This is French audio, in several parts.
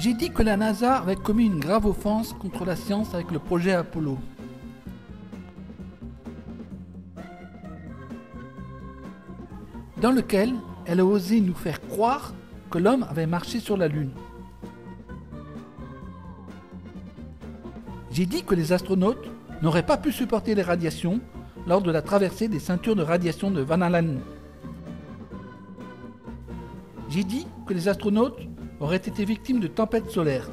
J'ai dit que la NASA avait commis une grave offense contre la science avec le projet Apollo. Dans lequel elle a osé nous faire croire que l'homme avait marché sur la Lune. J'ai dit que les astronautes n'auraient pas pu supporter les radiations lors de la traversée des ceintures de radiation de Van Allen. J'ai dit que les astronautes auraient été victimes de tempêtes solaires.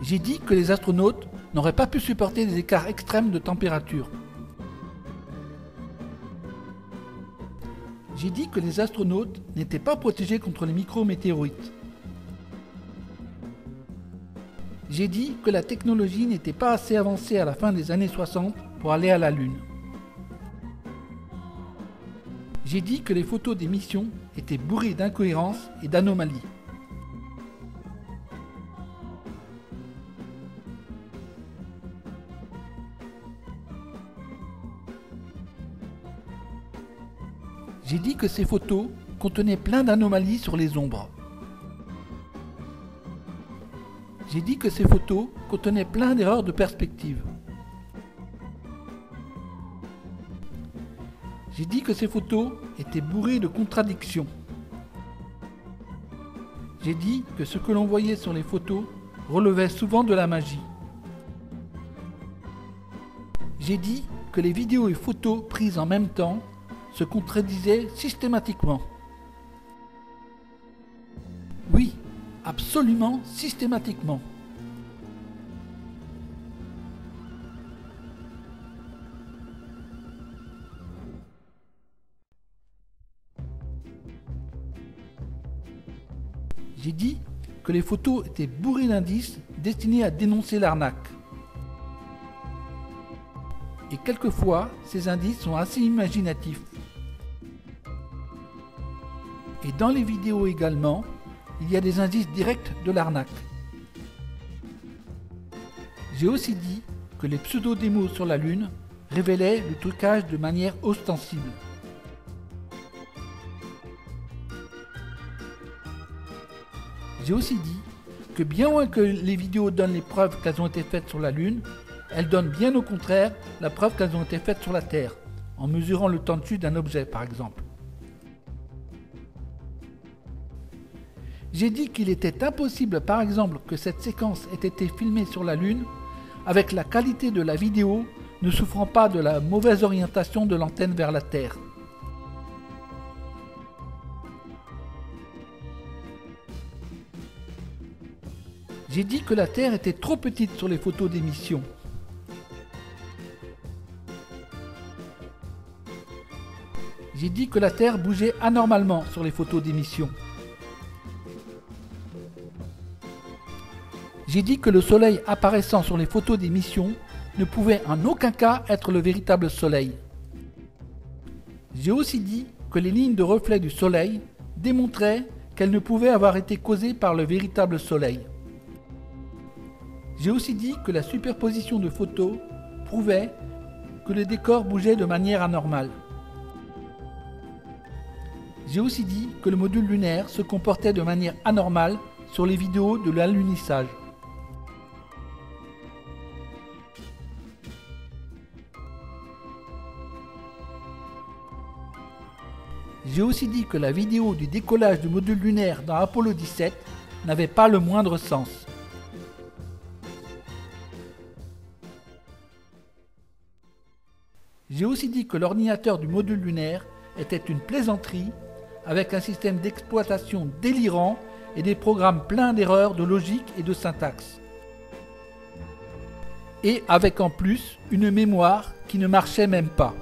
J'ai dit que les astronautes n'auraient pas pu supporter des écarts extrêmes de température. J'ai dit que les astronautes n'étaient pas protégés contre les micrométéorites. J'ai dit que la technologie n'était pas assez avancée à la fin des années 60 pour aller à la Lune. J'ai dit que les photos des missions étaient bourrées d'incohérences et d'anomalies. J'ai dit que ces photos contenaient plein d'anomalies sur les ombres. J'ai dit que ces photos contenaient plein d'erreurs de perspective. J'ai dit que ces photos étaient bourrées de contradictions. J'ai dit que ce que l'on voyait sur les photos relevait souvent de la magie. J'ai dit que les vidéos et photos prises en même temps se contredisaient systématiquement. Oui, absolument systématiquement. J'ai dit que les photos étaient bourrées d'indices destinés à dénoncer l'arnaque. Et quelquefois, ces indices sont assez imaginatifs. Et dans les vidéos également, il y a des indices directs de l'arnaque. J'ai aussi dit que les pseudo-démos sur la Lune révélaient le trucage de manière ostensible. J'ai aussi dit que bien loin que les vidéos donnent les preuves qu'elles ont été faites sur la Lune, elles donnent bien au contraire la preuve qu'elles ont été faites sur la Terre, en mesurant le temps de chute d'un objet par exemple. J'ai dit qu'il était impossible par exemple que cette séquence ait été filmée sur la Lune avec la qualité de la vidéo ne souffrant pas de la mauvaise orientation de l'antenne vers la Terre. J'ai dit que la Terre était trop petite sur les photos d'émission. J'ai dit que la Terre bougeait anormalement sur les photos d'émission. J'ai dit que le Soleil apparaissant sur les photos d'émission ne pouvait en aucun cas être le véritable Soleil. J'ai aussi dit que les lignes de reflet du Soleil démontraient qu'elles ne pouvaient avoir été causées par le véritable Soleil. J'ai aussi dit que la superposition de photos prouvait que le décor bougeait de manière anormale. J'ai aussi dit que le module lunaire se comportait de manière anormale sur les vidéos de l'alunissage. J'ai aussi dit que la vidéo du décollage du module lunaire dans Apollo 17 n'avait pas le moindre sens. J'ai aussi dit que l'ordinateur du module lunaire était une plaisanterie avec un système d'exploitation délirant et des programmes pleins d'erreurs de logique et de syntaxe. Et avec en plus une mémoire qui ne marchait même pas.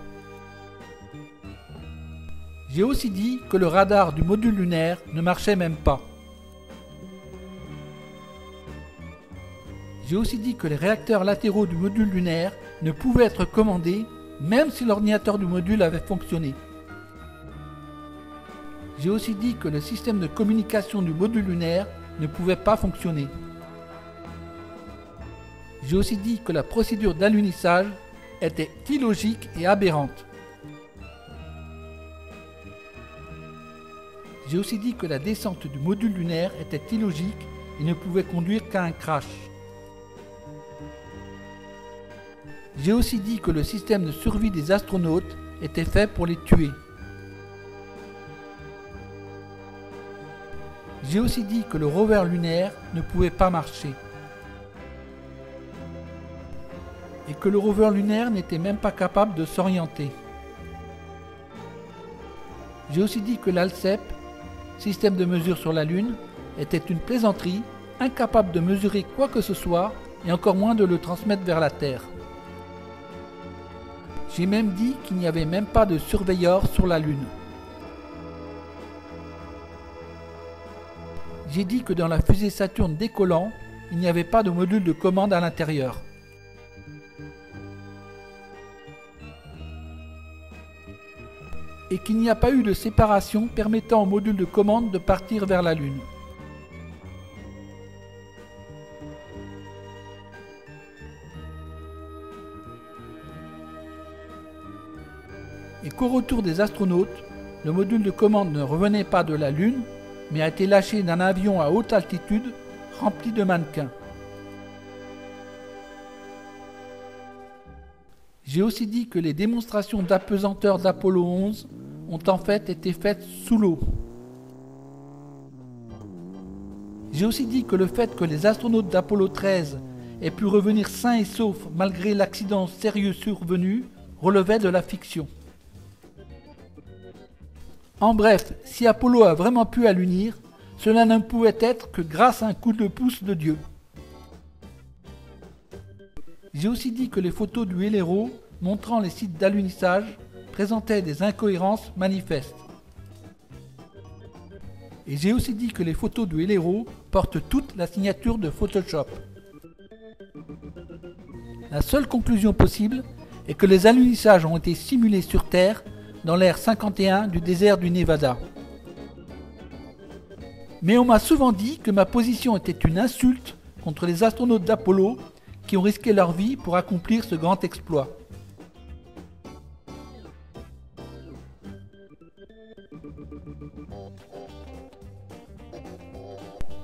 J'ai aussi dit que le radar du module lunaire ne marchait même pas. J'ai aussi dit que les réacteurs latéraux du module lunaire ne pouvaient être commandés même si l'ordinateur du module avait fonctionné. J'ai aussi dit que le système de communication du module lunaire ne pouvait pas fonctionner. J'ai aussi dit que la procédure d'alunissage était illogique et aberrante. J'ai aussi dit que la descente du module lunaire était illogique et ne pouvait conduire qu'à un crash. J'ai aussi dit que le système de survie des astronautes était fait pour les tuer. J'ai aussi dit que le rover lunaire ne pouvait pas marcher. Et que le rover lunaire n'était même pas capable de s'orienter. J'ai aussi dit que l'ALCEP, système de mesure sur la Lune, était une plaisanterie, incapable de mesurer quoi que ce soit et encore moins de le transmettre vers la Terre. J'ai même dit qu'il n'y avait même pas de surveilleur sur la Lune. J'ai dit que dans la fusée Saturne décollant, il n'y avait pas de module de commande à l'intérieur. Et qu'il n'y a pas eu de séparation permettant au module de commande de partir vers la Lune. Et qu'au retour des astronautes, le module de commande ne revenait pas de la Lune, mais a été lâché d'un avion à haute altitude rempli de mannequins. J'ai aussi dit que les démonstrations d'apesanteur d'Apollo 11 ont en fait été faites sous l'eau. J'ai aussi dit que le fait que les astronautes d'Apollo 13 aient pu revenir sains et saufs malgré l'accident sérieux survenu relevait de la fiction. En bref, si Apollo a vraiment pu allunir, cela ne pouvait être que grâce à un coup de pouce de Dieu. J'ai aussi dit que les photos du Helero montrant les sites d'alunissage présentaient des incohérences manifestes. Et j'ai aussi dit que les photos du Helero portent toute la signature de Photoshop. La seule conclusion possible est que les alunissages ont été simulés sur Terre dans l'ère 51 du désert du Nevada. Mais on m'a souvent dit que ma position était une insulte contre les astronautes d'Apollo qui ont risqué leur vie pour accomplir ce grand exploit.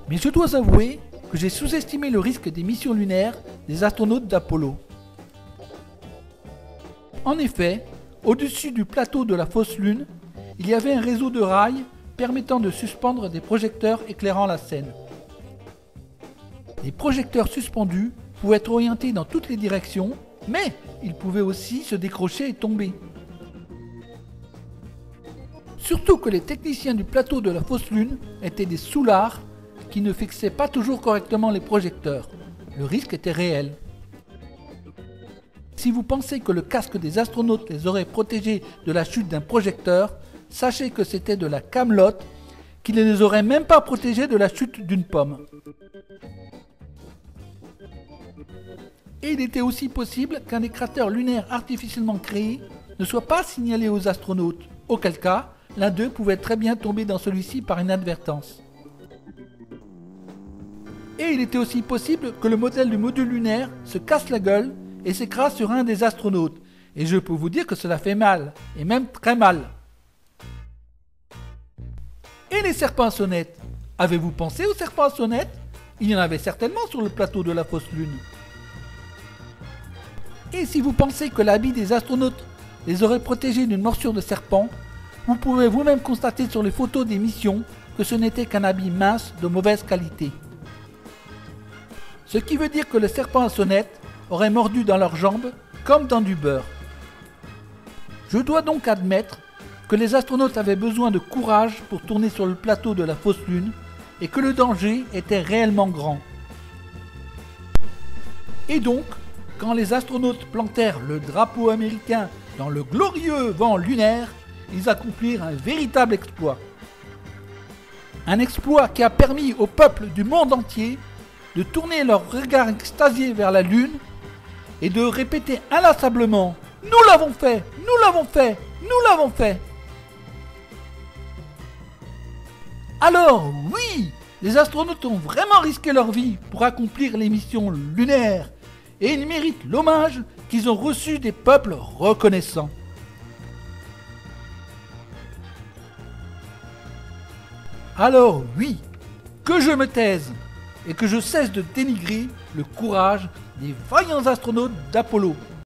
Mais je dois avouer que j'ai sous-estimé le risque des missions lunaires des astronautes d'Apollo. En effet, au-dessus du plateau de la fausse Lune, il y avait un réseau de rails permettant de suspendre des projecteurs éclairant la scène. Les projecteurs suspendus pouvaient être orientés dans toutes les directions, mais ils pouvaient aussi se décrocher et tomber. Surtout que les techniciens du plateau de la fausse Lune étaient des soulards qui ne fixaient pas toujours correctement les projecteurs. Le risque était réel. Si vous pensez que le casque des astronautes les aurait protégés de la chute d'un projecteur, sachez que c'était de la camelote qui ne les aurait même pas protégés de la chute d'une pomme. Et il était aussi possible qu'un des cratères lunaires artificiellement créés ne soit pas signalé aux astronautes, auquel cas, l'un d'eux pouvait très bien tomber dans celui-ci par inadvertance. Et il était aussi possible que le modèle du module lunaire se casse la gueule et s'écrase sur un des astronautes. Et je peux vous dire que cela fait mal, et même très mal. Et les serpents à sonnettes? Avez-vous pensé aux serpents à sonnettes? Il y en avait certainement sur le plateau de la fausse Lune. Et si vous pensez que l'habit des astronautes les aurait protégés d'une morsure de serpent, vous pouvez vous-même constater sur les photos des missions que ce n'était qu'un habit mince de mauvaise qualité. Ce qui veut dire que le serpent à sonnette aurait mordu dans leurs jambes comme dans du beurre. Je dois donc admettre que les astronautes avaient besoin de courage pour tourner sur le plateau de la fausse Lune et que le danger était réellement grand. Et donc, quand les astronautes plantèrent le drapeau américain dans le glorieux vent lunaire, ils accomplirent un véritable exploit. Un exploit qui a permis au peuple du monde entier de tourner leur regard extasié vers la Lune et de répéter inlassablement « Nous l'avons fait! Nous l'avons fait! Nous l'avons fait !» Alors, oui, les astronautes ont vraiment risqué leur vie pour accomplir les missions lunaires et ils méritent l'hommage qu'ils ont reçu des peuples reconnaissants. Alors oui, que je me taise et que je cesse de dénigrer le courage des vaillants astronautes d'Apollo.